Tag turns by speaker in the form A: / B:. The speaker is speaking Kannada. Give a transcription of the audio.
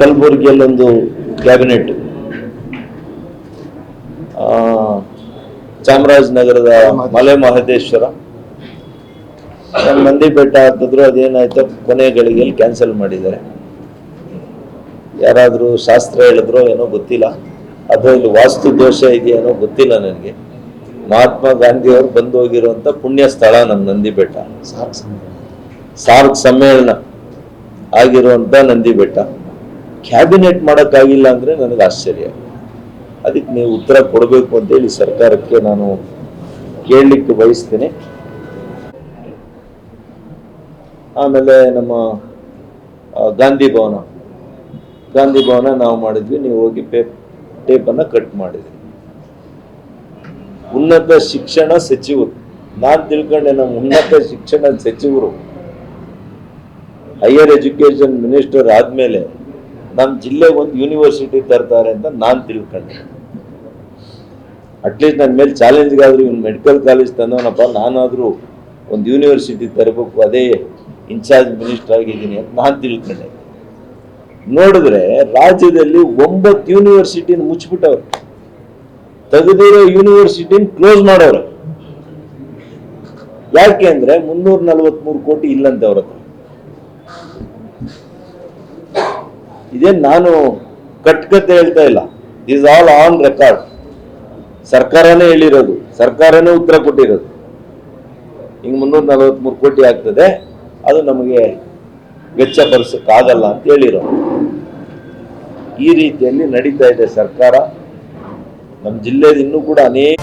A: ಕಲಬುರಗಿಯಲ್ಲೊಂದು ಕ್ಯಾಬಿನೆಟ್, ಚಾಮರಾಜನಗರದ ಮಲೆ ಮಹದೇಶ್ವರ, ನಂದಿ ಬೆಟ್ಟ ಹಾಕಿದ್ರು, ಅದೇನಾಯ್ತು ಕೊನೆ ಗಳಿಗೆಯಲ್ಲಿ ಕ್ಯಾನ್ಸಲ್ ಮಾಡಿದ್ದಾರೆ. ಯಾರಾದರೂ ಶಾಸ್ತ್ರ ಹೇಳಿದ್ರೋ ಏನೋ ಗೊತ್ತಿಲ್ಲ, ಅಥವಾ ಇಲ್ಲಿ ವಾಸ್ತು ದೋಷ ಇದೆಯೇನೋ ಗೊತ್ತಿಲ್ಲ ನನಗೆ. ಮಹಾತ್ಮ ಗಾಂಧಿಯವರು ಬಂದು ಹೋಗಿರುವಂಥ ಪುಣ್ಯ ಸ್ಥಳ ನಮ್ಮ ನಂದಿ ಬೆಟ್ಟ, ಸಾರ್ಕ್ ಸಮ್ಮೇಳನ ಆಗಿರುವಂಥ ನಂದಿ ಬೆಟ್ಟ. ಕ್ಯಾಬಿನೆಟ್ ಮಾಡೋಕ್ಕಾಗಿಲ್ಲ ಅಂದರೆ ನನಗೆ ಆಶ್ಚರ್ಯ. ಅದಕ್ಕೆ ನೀವು ಉತ್ತರ ಕೊಡಬೇಕು ಅಂತೇಳಿ ಸರ್ಕಾರಕ್ಕೆ ನಾನು ಕೇಳಲಿಕ್ಕೆ ಬಯಸ್ತೇನೆ. ಆಮೇಲೆ ನಮ್ಮ ಗಾಂಧಿ ಭವನ ನಾವು ಮಾಡಿದ್ವಿ, ನೀವು ಹೋಗಿ ಟೇಪನ್ನು ಕಟ್ ಮಾಡಿದ್ವಿ. ಉನ್ನತ ಶಿಕ್ಷಣ ಸಚಿವರು, ನಾನು ತಿಳ್ಕೊಂಡೆ ನಮ್ಮ ಉನ್ನತ ಶಿಕ್ಷಣ ಸಚಿವರು ಹೈಯರ್ ಎಜುಕೇಶನ್ ಮಿನಿಸ್ಟರ್ ಆದಮೇಲೆ ನಮ್ಮ ಜಿಲ್ಲೆಗೆ ಒಂದು ಯೂನಿವರ್ಸಿಟಿ ತರ್ತಾರೆ ಅಂತ ನಾನು ತಿಳ್ಕೊಂಡೆ. ಅಟ್ಲೀಸ್ಟ್ ನನ್ನ ಮೇಲೆ ಚಾಲೆಂಜ್ಗಾದರೂ ಇವ್ನು ಮೆಡಿಕಲ್ ಕಾಲೇಜ್ ತಂದವನಪ್ಪ, ನಾನಾದರೂ ಒಂದು ಯೂನಿವರ್ಸಿಟಿ ತರಬೇಕು, ಅದೇ ಇನ್ಚಾರ್ಜ್ ಮಿನಿಸ್ಟರ್ ಆಗಿದ್ದೀನಿ ಅಂತ ನಾನು ತಿಳ್ಕೊಂಡೆ. ನೋಡಿದ್ರೆ ರಾಜ್ಯದಲ್ಲಿ 9 ಯೂನಿವರ್ಸಿಟಿನ ಮುಚ್ಚಿಬಿಟ್ಟವ್ರು, ತೆಗೆದಿರೋ ಯೂನಿವರ್ಸಿಟಿನ ಕ್ಲೋಸ್ ಮಾಡೋರು. ಯಾಕೆ ಅಂದ್ರೆ 343 ಕೋಟಿ ಇಲ್ಲಂತೆ ಅವ್ರ ಹತ್ರ. ಇದೇನು ನಾನು ಕಟ್ಕತೆ ಹೇಳ್ತಾ ಇಲ್ಲ, ದಿಸ್ ಆಲ್ ಆನ್ ರೆಕಾರ್ಡ್. ಸರ್ಕಾರನೇ ಹೇಳಿರೋದು, ಸರ್ಕಾರನೇ ಉತ್ತರ ಕೊಟ್ಟಿರೋದು. ಹಿಂಗೆ 343 ಕೋಟಿ ಆಗ್ತದೆ, ಅದು ನಮಗೆ ವೆಚ್ಚ ಭರಿಸಕ್ಕಾಗಲ್ಲ ಅಂತ ಹೇಳಿರೋ. ಈ ರೀತಿಯಲ್ಲಿ ನಡೀತಾ ಇದೆ ಸರ್ಕಾರ. ನಮ್ಮ ಜಿಲ್ಲೆಯಲ್ಲಿ ಇನ್ನೂ ಕೂಡ ಅನೇಕ